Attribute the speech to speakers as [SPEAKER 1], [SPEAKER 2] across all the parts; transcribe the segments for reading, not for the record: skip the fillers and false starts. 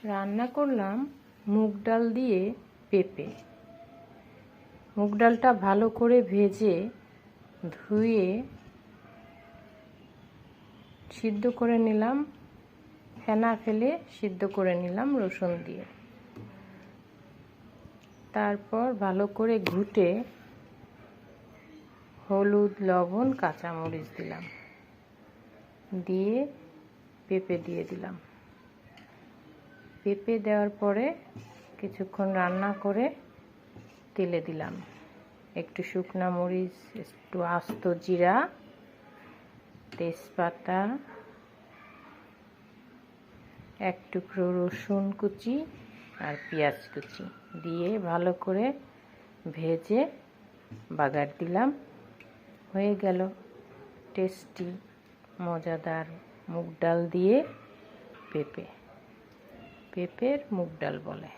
[SPEAKER 1] রান্না করলাম মুগ ডাল দিয়ে পেঁপে। মুগ ডালটা ভালো করে ভেজে ধুয়ে সিদ্ধ করে নিলাম, ফেনা ফেলে সিদ্ধ করে নিলাম রসুন দিয়ে। তারপর ভালো করে ঘুটে হলুদ, লবণ, কাঁচামরিচ দিলাম, দিয়ে পেঁপে দিয়ে দিলাম। পেঁপে দেওয়ার পরে কিছুক্ষণ রান্না করে তেলে দিলাম একটু শুকনো মরিচ, একটু আস্ত জিরা, তেজপাতা, এক টুকরো রসুন কুচি আর পেঁয়াজ কুচি দিয়ে ভালো করে ভেজে বাগার দিলাম। হয়ে গেল টেস্টি মজাদার মুগ ডাল দিয়ে পেঁপে। পেঁপের মুগ ডাল বলে।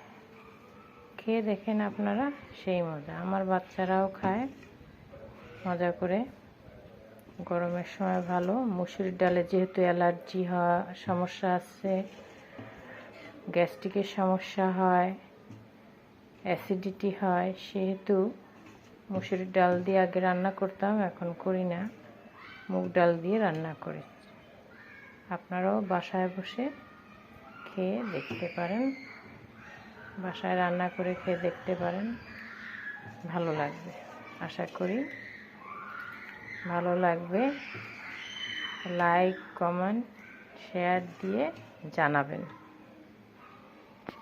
[SPEAKER 1] খেয়ে দেখেন আপনারা, সেই মজা। আমার বাচ্চারাও খায় মজা করে। গরমের সময় ভালো। মসুর ডালে যেহেতু অ্যালার্জি সমস্যা আছে, গ্যাস্ট্রিকের সমস্যা হয়, অ্যাসিডিটি হয়, সেহেতু মসুর ডাল দিয়ে আগে রান্না করতাম, এখন করি না, মুগ ডাল দিয়ে রান্না করি। আপনারাও বাসায় বসে খেয়ে দেখতে পারেন, বাসায় রান্না করে খেয়ে দেখতে পারেন, ভালো লাগবে। আশা করি ভালো লাগবে। লাইক, কমেন্ট, শেয়ার দিয়ে জানাবেন।